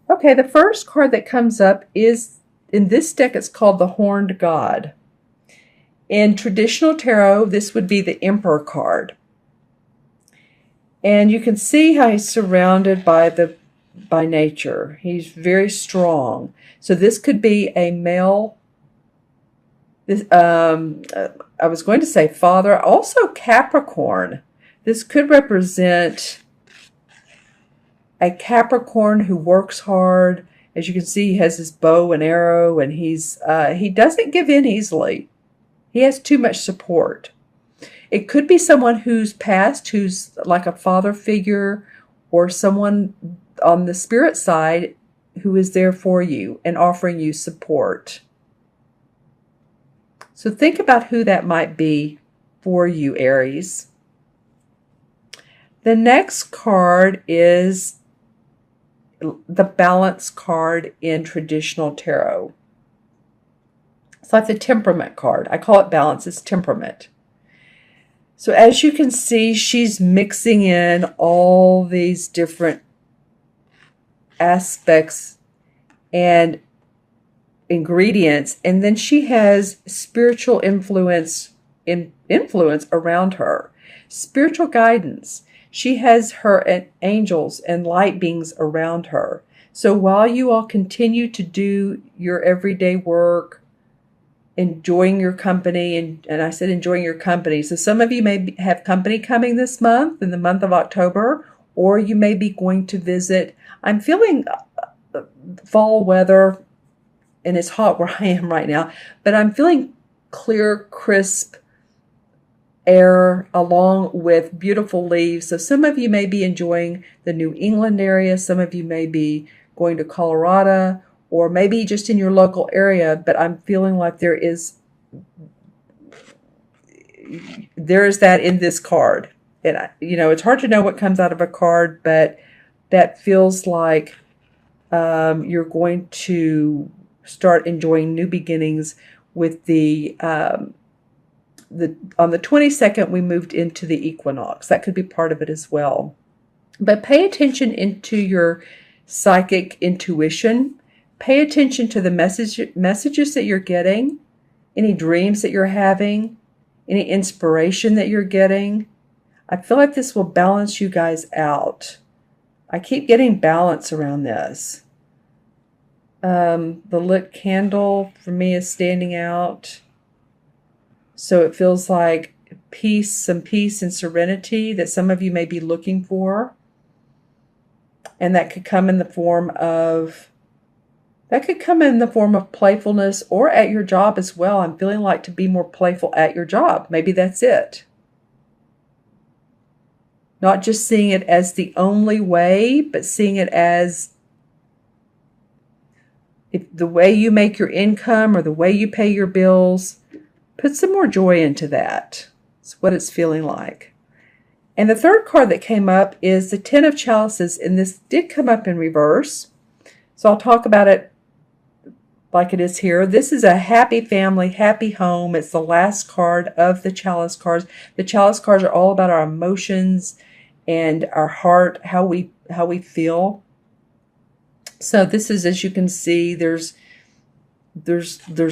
Okay, the first card that comes up is, in this deck, it's called the Horned God. In traditional tarot, this would be the Emperor card. And you can see how he's surrounded by nature. He's very strong. So this could be a male. This I was going to say father, also Capricorn. This could represent a Capricorn who works hard. As you can see, he has his bow and arrow, and he doesn't give in easily. He has too much support. It could be someone who's passed, who's like a father figure, or someone on the spirit side who is there for you and offering you support. So think about who that might be for you, Aries. The next card is the Balance card in traditional tarot. It's like the Temperament card. I call it Balance. It's temperament. So as you can see, she's mixing in all these different aspects and ingredients, and then she has spiritual influence around her, spiritual guidance. She has her angels and light beings around her. So while you all continue to do your everyday work, enjoying your company, and I said enjoying your company, so some of you may have company coming this month, in the month of October, or you may be going to visit. I'm feeling fall weather, and it's hot where I am right now, but I'm feeling clear, crisp air along with beautiful leaves. So some of you may be enjoying the New England area. Some of you may be going to Colorado, or maybe just in your local area, but I'm feeling like there is that in this card. And, it's hard to know what comes out of a card, but that feels like you're going to start enjoying new beginnings with on the 22nd, we moved into the equinox. That could be part of it as well. But pay attention into your psychic intuition. Pay attention to the messages that you're getting, any dreams that you're having, any inspiration that you're getting. I feel like this will balance you guys out. I keep getting balance around this. The lit candle for me is standing out. So it feels like peace, some peace and serenity that some of you may be looking for. And that could come in the form of playfulness, or at your job as well. I'm feeling like to be more playful at your job. Maybe that's it. Not just seeing it as the only way, but seeing it as if the way you make your income or the way you pay your bills. Put some more joy into that. It's what it's feeling like. And the third card that came up is the Ten of Chalices, and this did come up in reverse. So I'll talk about it like it is here. This is a happy family, happy home. It's the last card of the Chalice cards. The Chalice cards are all about our emotions and our heart, how we feel. So this is, as you can see, there's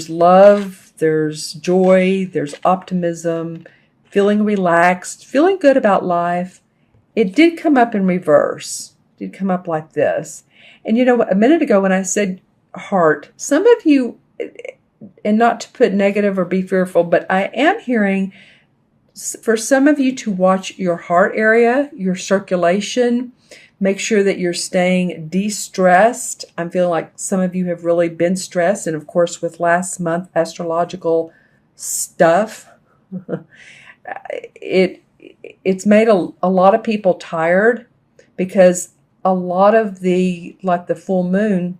love, there's joy, there's optimism, feeling relaxed, feeling good about life. It did come up in reverse. It did come up like this. And a minute ago when I said heart, some of you, and not to put negative or be fearful, but I am hearing for some of you to watch your heart area, your circulation. Make sure that you're staying de-stressed. I'm feeling like some of you have really been stressed. And of course, with last month astrological stuff, it's made a lot of people tired, because a lot of the full moon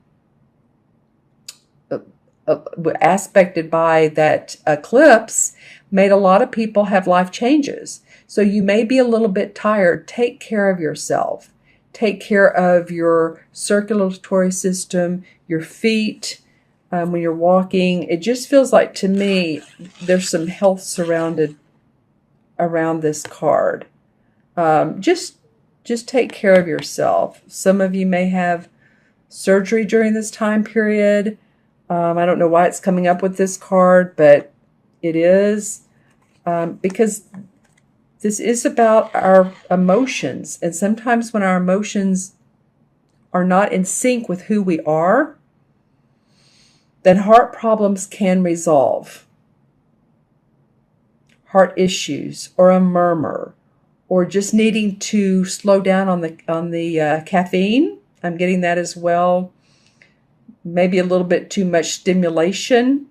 aspected by that eclipse made a lot of people have life changes. So you may be a little bit tired. Take care of yourself. Take care of your circulatory system, your feet, when you're walking. It just feels like, to me, there's some health surrounded around this card. Just take care of yourself. Some of you may have surgery during this time period. I don't know why it's coming up with this card, but it is, because this is about our emotions. And sometimes when our emotions are not in sync with who we are, then heart problems can resolve. Heart issues, or a murmur, or just needing to slow down on the caffeine. I'm getting that as well. Maybe a little bit too much stimulation.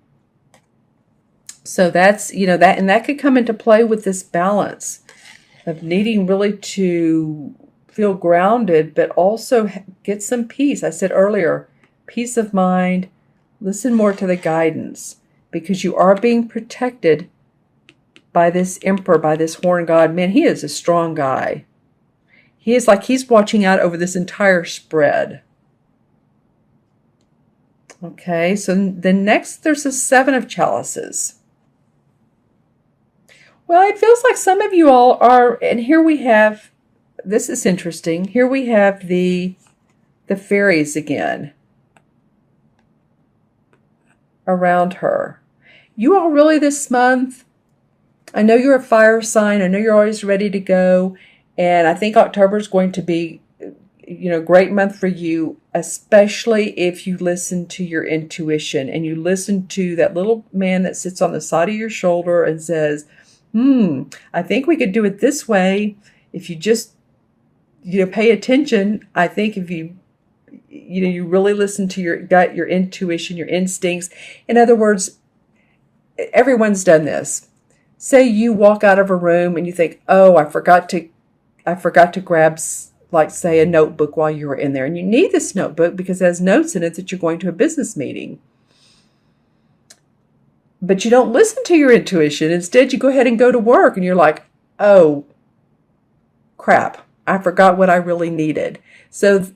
So that's, that, and that could come into play with this balance of needing really to feel grounded, but also get some peace. I said earlier, peace of mind. Listen more to the guidance, because you are being protected by this emperor, by this horn god. Man, he is a strong guy. He is like he's watching out over this entire spread. Okay, so then next there's the Seven of Chalices. Well, it feels like some of you all are, and here we have, this is interesting. Here we have the fairies again around her. You all really this month, I know you're a fire sign. I know you're always ready to go. And I think October is going to be, great month for you, especially if you listen to your intuition and you listen to that little man that sits on the side of your shoulder and says, I think we could do it this way. If you just, pay attention. I think if you really listen to your gut, your intuition, your instincts. In other words, everyone's done this. Say you walk out of a room and you think, oh, I forgot to grab, like, say, a notebook while you were in there. And you need this notebook because it has notes in it that you're going to a business meeting. But you don't listen to your intuition. Instead, you go ahead and go to work and you're like, oh, crap, I forgot what I really needed. So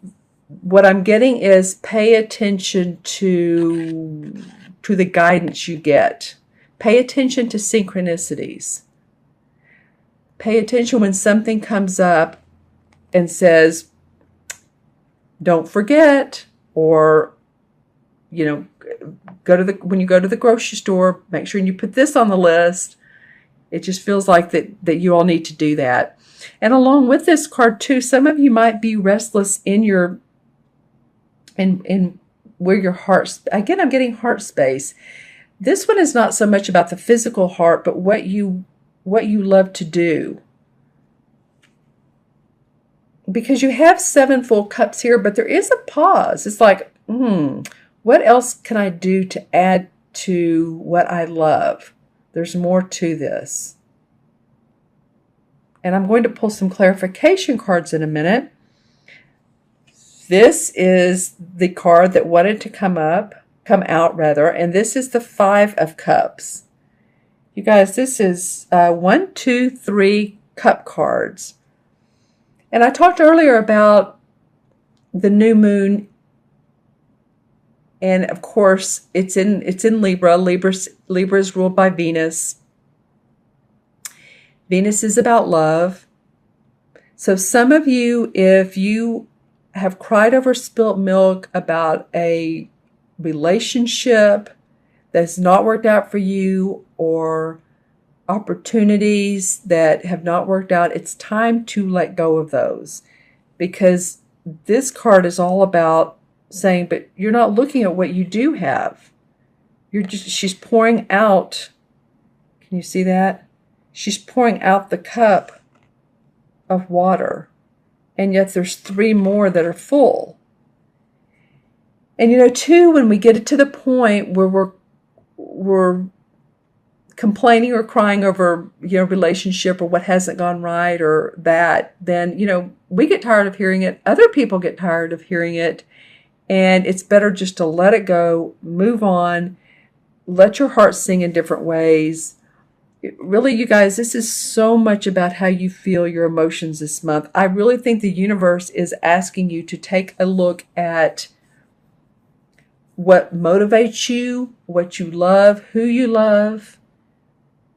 what I'm getting is pay attention to the guidance you get. Pay attention to synchronicities. Pay attention when something comes up and says, don't forget, or, when you go to the grocery store, make sure you put this on the list. It just feels like that you all need to do that. And along with this card too, some of you might be restless in where your heart, again, I'm getting heart space. This one is not so much about the physical heart, but what you love to do. Because you have 7 full cups here, but there is a pause. It's like, what else can I do to add to what I love? There's more to this. And I'm going to pull some clarification cards in a minute. This is the card that wanted to come out, and this is the 5 of Cups. You guys, this is 1, 2, 3 cup cards. And I talked earlier about the new moon, and of course it's in Libra. Libra is ruled by Venus. Venus is about love. So some of you, if you have cried over spilt milk about a relationship that's not worked out for you, or opportunities that have not worked out, it's time to let go of those, because this card is all about saying, but you're not looking at what you do have. She's pouring out. Can you see that? She's pouring out the cup of water, and yet there's 3 more that are full. And too, when we get to the point where we're complaining or crying over, relationship or what hasn't gone right or that, then, we get tired of hearing it. Other people get tired of hearing it. And it's better just to let it go, move on, let your heart sing in different ways. Really, you guys, this is so much about how you feel, your emotions this month. I really think the universe is asking you to take a look at what motivates you, what you love, who you love,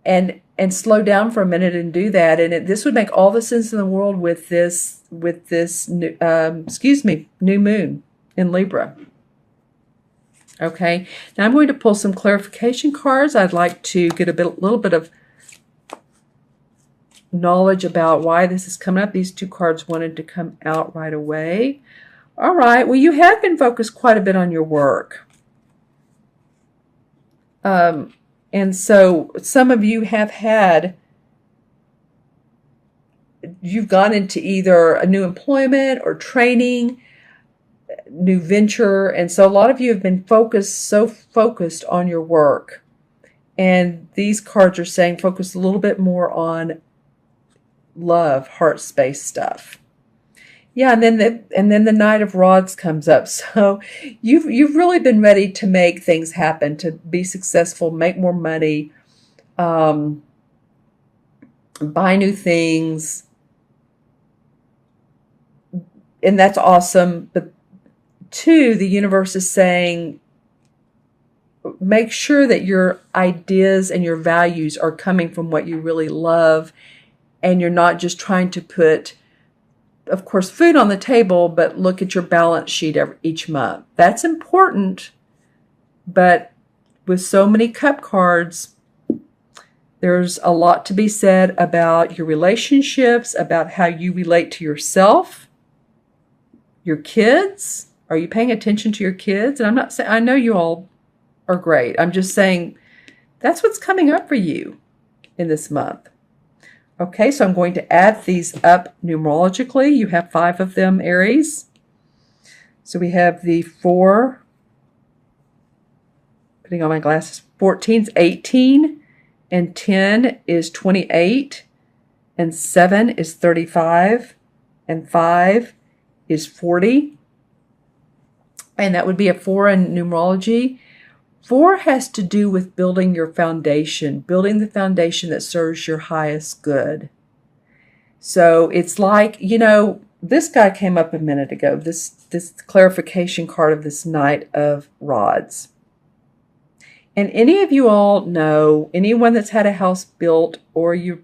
and slow down for a minute and do that. And this would make all the sense in the world with this new moon. in Libra. Okay, now I'm going to pull some clarification cards. I'd like to get a little bit of knowledge about why this is coming up. These two cards wanted to come out right away. All right, well, you have been focused quite a bit on your work. And so some of you have you've gone into either a new employment or training, new venture. And so a lot of you have been so focused on your work. And these cards are saying focus a little bit more on love, heart space stuff. Yeah, and then the Knight of Rods comes up. So you've really been ready to make things happen, to be successful, make more money, buy new things. And that's awesome. But two, the universe is saying, make sure that your ideas and your values are coming from what you really love, and you're not just trying to put, of course, food on the table, but look at your balance sheet each month. That's important, but with so many cup cards, there's a lot to be said about your relationships, about how you relate to yourself, your kids. Are you paying attention to your kids? And I'm not saying, I know you all are great. I'm just saying that's what's coming up for you in this month. Okay, so I'm going to add these up numerologically. You have 5 of them, Aries. So we have the 4, putting on my glasses, 14 is 18, and 10 is 28, and 7 is 35, and 5 is 40. And that would be a 4 in numerology. 4 has to do with building your foundation, building the foundation that serves your highest good. So it's like, this guy came up a minute ago, this clarification card of this Knight of Rods. And any of you all know, anyone that's had a house built or you've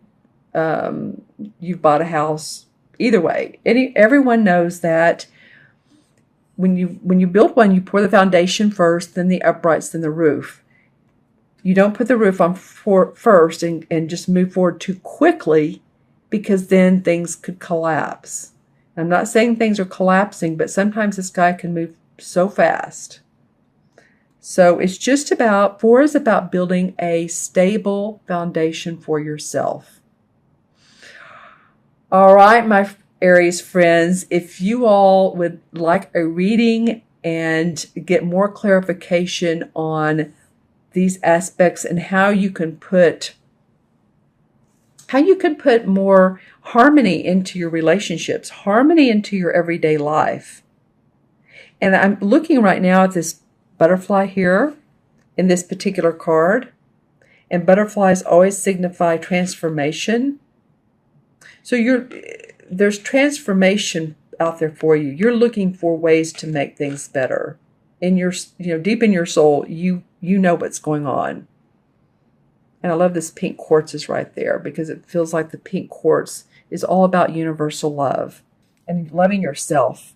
bought a house, either way, everyone knows that when you build one, you pour the foundation first, then the uprights, then the roof. You don't put the roof on first and just move forward too quickly, because then things could collapse. I'm not saying things are collapsing, but sometimes this guy can move so fast. So it's just about, 4 is about building a stable foundation for yourself. All right, my Aries friends, if you all would like a reading and get more clarification on these aspects and how you can put more harmony into your relationships, harmony into your everyday life. And I'm looking right now at this butterfly here in this particular card, and butterflies always signify transformation. So there's transformation out there for you. You're looking for ways to make things better. In your, deep in your soul, you know what's going on. And I love this pink quartz is right there, because it feels like the pink quartz is all about universal love and loving yourself.